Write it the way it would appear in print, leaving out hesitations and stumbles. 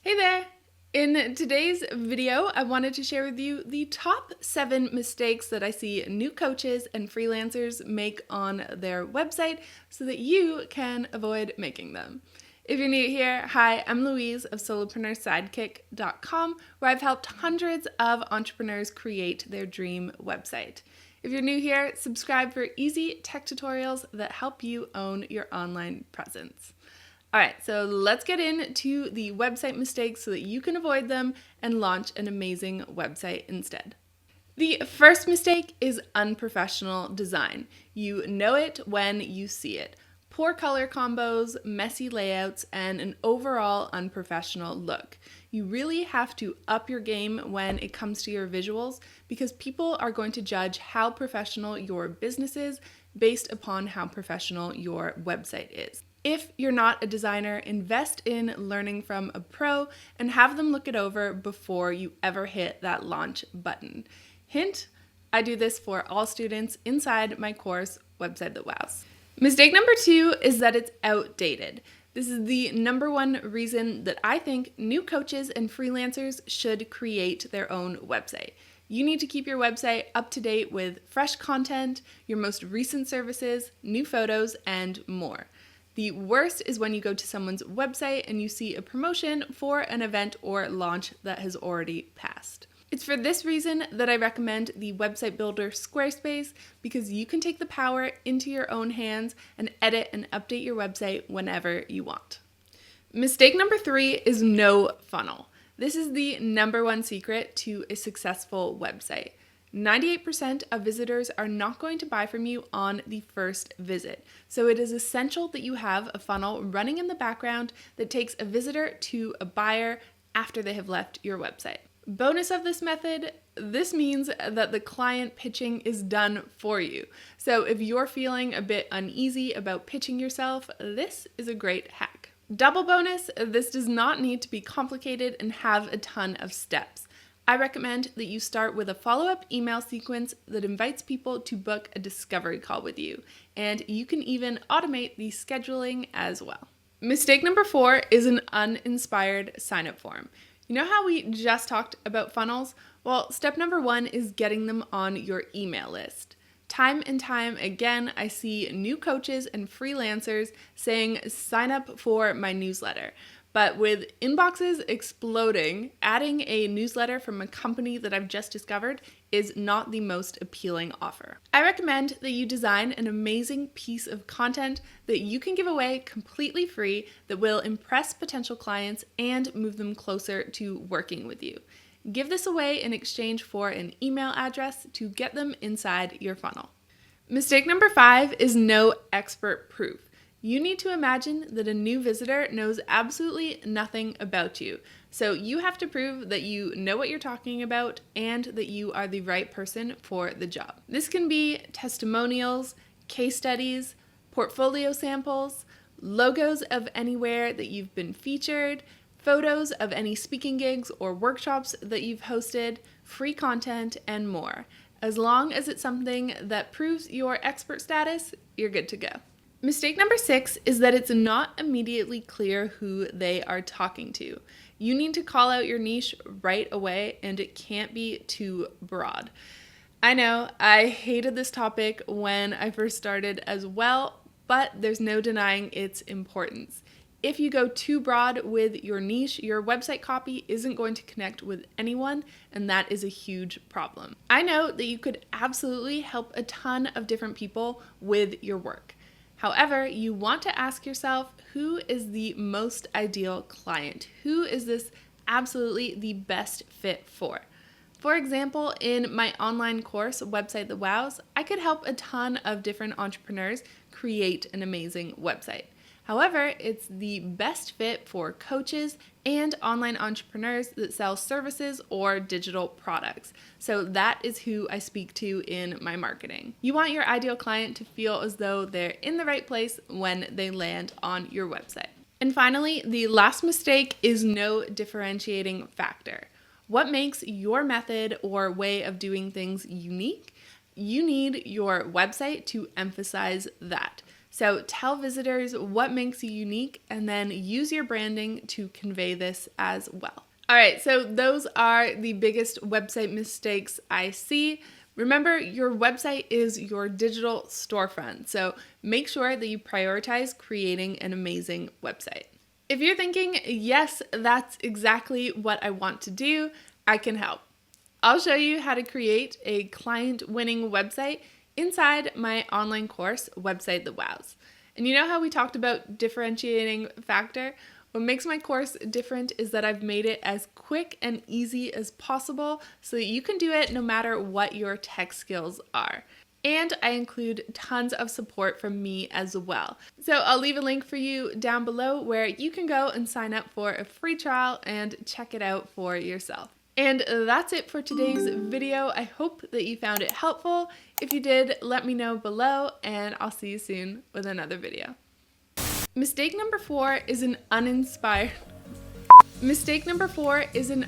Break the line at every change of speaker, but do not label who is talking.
Hey there! In today's video, I wanted to share with you the top 7 mistakes that I see new coaches and freelancers make on their website so that you can avoid making them. If you're new here, hi, I'm Louise of solopreneurs.sidekick.com, where I've helped hundreds of entrepreneurs create their dream website. If you're new here, subscribe for easy tech tutorials that help you own your online presence. All right, so let's get into the website mistakes so that you can avoid them and launch an amazing website instead. The first mistake is unprofessional design. You know it when you see it. Poor color combos, messy layouts, and an overall unprofessional look. You really have to up your game when it comes to your visuals because people are going to judge how professional your business is based upon how professional your website is. If you're not a designer, invest in learning from a pro and have them look it over before you ever hit that launch button. Hint, I do this for all students inside my course, Website That Wows. Mistake number 2 is that it's outdated. This is the number one reason that I think new coaches and freelancers should create their own website. You need to keep your website up to date with fresh content, your most recent services, new photos, and more. The worst is when you go to someone's website and you see a promotion for an event or launch that has already passed. It's for this reason that I recommend the website builder Squarespace because you can take the power into your own hands and edit and update your website whenever you want. Mistake number 3 is no funnel. This is the number one secret to a successful website. 98% of visitors are not going to buy from you on the first visit. So it is essential that you have a funnel running in the background that takes a visitor to a buyer after they have left your website. Bonus of this method, this means that the client pitching is done for you. So if you're feeling a bit uneasy about pitching yourself, this is a great hack. Double bonus, this does not need to be complicated and have a ton of steps. I recommend that you start with a follow-up email sequence that invites people to book a discovery call with you, and you can even automate the scheduling as well. Mistake number 4 is an uninspired sign-up form. You know how we just talked about funnels? Well, step number 1 is getting them on your email list. Time and time again, I see new coaches and freelancers saying, sign up for my newsletter. But with inboxes exploding, adding a newsletter from a company that I've just discovered is not the most appealing offer. I recommend that you design an amazing piece of content that you can give away completely free that will impress potential clients and move them closer to working with you. Give this away in exchange for an email address to get them inside your funnel. Mistake number 5 is no expert proof. You need to imagine that a new visitor knows absolutely nothing about you. So you have to prove that you know what you're talking about and that you are the right person for the job. This can be testimonials, case studies, portfolio samples, logos of anywhere that you've been featured, photos of any speaking gigs or workshops that you've hosted, free content, and more. As long as it's something that proves your expert status, you're good to go. Mistake number 6 is that it's not immediately clear who they are talking to. You need to call out your niche right away, and it can't be too broad. I know, I hated this topic when I first started as well, but there's no denying its importance. If you go too broad with your niche, your website copy isn't going to connect with anyone, and that is a huge problem. I know that you could absolutely help a ton of different people with your work. However, you want to ask yourself, who is the most ideal client? Who is this absolutely the best fit for? For example, in my online course, Website That Wows, I could help a ton of different entrepreneurs create an amazing website. However, it's the best fit for coaches and online entrepreneurs that sell services or digital products. So that is who I speak to in my marketing. You want your ideal client to feel as though they're in the right place when they land on your website. And finally, the last mistake is no differentiating factor. What makes your method or way of doing things unique? You need your website to emphasize that. So tell visitors what makes you unique and then use your branding to convey this as well. All right, so those are the biggest website mistakes I see. Remember, your website is your digital storefront, so make sure that you prioritize creating an amazing website. If you're thinking, yes, that's exactly what I want to do, I can help. I'll show you how to create a client-winning website inside my online course, Website That Wows. And you know how we talked about differentiating factor? What makes my course different is that I've made it as quick and easy as possible so that you can do it no matter what your tech skills are. And I include tons of support from me as well. So I'll leave a link for you down below where you can go and sign up for a free trial and check it out for yourself. And that's it for today's video. I hope that you found it helpful. If you did, let me know below, and I'll see you soon with another video. Mistake number 4 is an uninspired. Mistake number 4 is an